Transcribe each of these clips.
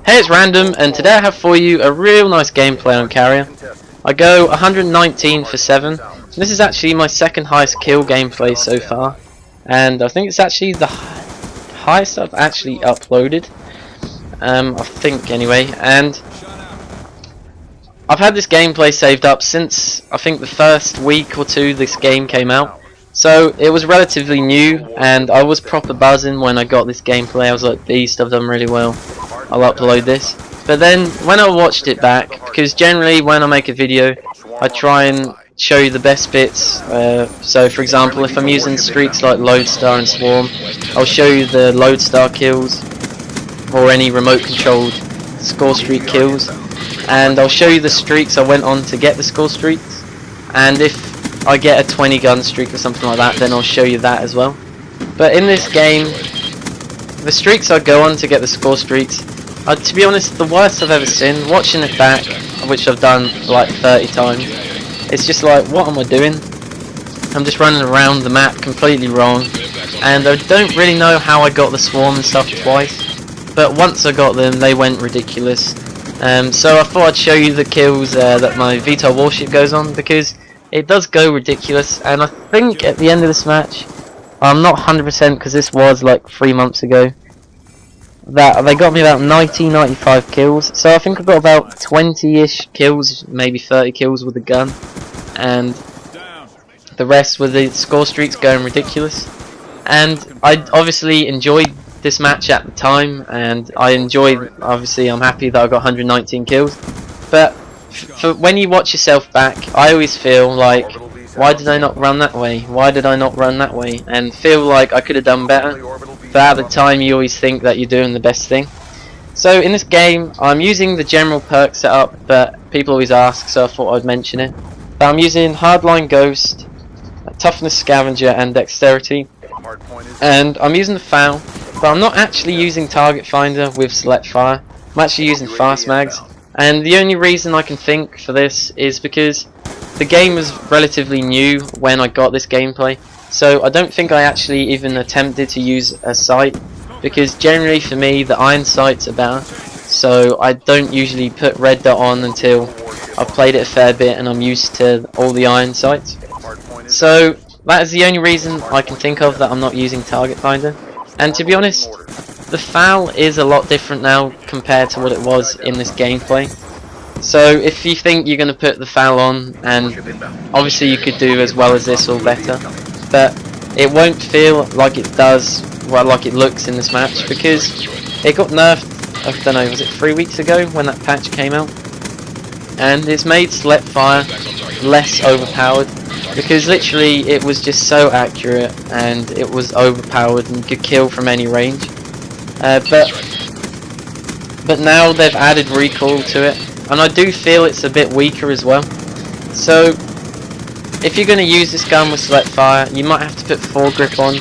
Hey, it's Random, and today I have for you a real nice gameplay on Carrier. I go 119 for 7. This is actually my second highest kill gameplay so far, and I think it's actually the highest I've actually uploaded. I think anyway, and I've had this gameplay saved up since I think the first week or two this game came out. So it was relatively new, and I was proper buzzing when I got this gameplay. I was like, beast, I've done really well, I'll upload this. But then when I watched it back, because generally when I make a video I try and show you the best bits, so for example if I'm using streaks like Lodestar and Swarm, I'll show you the Lodestar kills or any remote controlled Scorestreak kills, and I'll show you the streaks I went on to get the Scorestreaks, and if I get a 20 gun streak or something like that, then I'll show you that as well. But in this game, the streaks I go on to get the Scorestreaks, to be honest, the worst I've ever seen. Watching it back, which I've done like 30 times, it's just like, what am I doing? I'm just running around the map completely wrong, and I don't really know how I got the Swarm and stuff twice, but once I got them, they went ridiculous. So I thought I'd show you the kills that my Vtol Warship goes on, because it does go ridiculous. And I think at the end of this match, I'm not 100% because this was like 3 months ago, that they got me about 95 kills. So I think I got about 20-ish kills, maybe 30 kills with the gun, and the rest with the Scorestreaks going ridiculous. And I obviously enjoyed this match at the time, and I'm happy that I got 119 kills. But for when you watch yourself back, I always feel like, why did I not run that way? Why did I not run that way? And feel like I could have done better. But at the time you always think that you're doing the best thing. So in this game I'm using the general perk setup, but people always ask, so I thought I'd mention it. But I'm using Hardline Ghost, Toughness Scavenger and Dexterity. And I'm using the FAL, but I'm not actually using Target Finder with Select Fire. I'm actually using Fast Mags. And the only reason I can think for this is because the game was relatively new when I got this gameplay, so I don't think I actually even attempted to use a sight, because generally for me the iron sights are better, so I don't usually put red dot on until I've played it a fair bit and I'm used to all the iron sights. So that is the only reason I can think of that I'm not using Target Finder. And to be honest, the FAL is a lot different now compared to what it was in this gameplay. So if you think you're going to put the FAL on, and obviously you could do as well as this or better, but it won't feel like it does, well, like it looks in this match, because it got nerfed, I don't know, was it 3 weeks ago when that patch came out? And it's made Select Fire less overpowered, because literally it was just so accurate and it was overpowered and could kill from any range. But now they've added recoil to it, and I do feel it's a bit weaker as well. So if you're going to use this gun with Select Fire, you might have to put foregrip on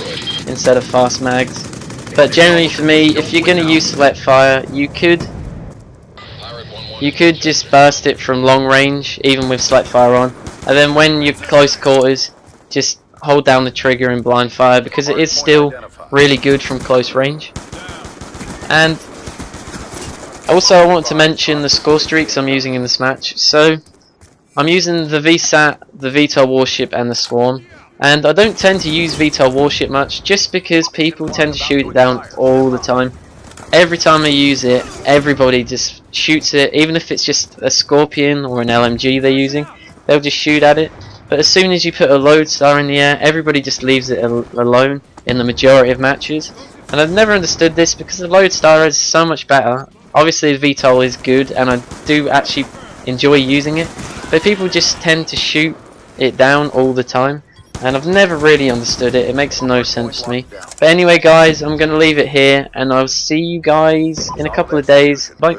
instead of Fast Mags. But generally for me, if you're going to use Select Fire, you could just burst it from long range even with Select Fire on, and then when you're close quarters just hold down the trigger and blind fire, because it is still really good from close range. And also I want to mention the Scorestreaks I'm using in this match. So I'm using the VSAT, the Vtol Warship and the Swarm, and I don't tend to use Vtol Warship much just because people tend to shoot it down all the time. Every time I use it, everybody just shoots it, even if it's just a Scorpion or an LMG they're using, they'll just shoot at it. But as soon as you put a Lodestar in the air, everybody just leaves it alone in the majority of matches. And I've never understood this, because the Lodestar is so much better. Obviously the Vtol is good and I do actually enjoy using it, but people just tend to shoot it down all the time, and I've never really understood it. It makes no sense to me. But anyway guys, I'm going to leave it here, and I'll see you guys in a couple of days. Bye.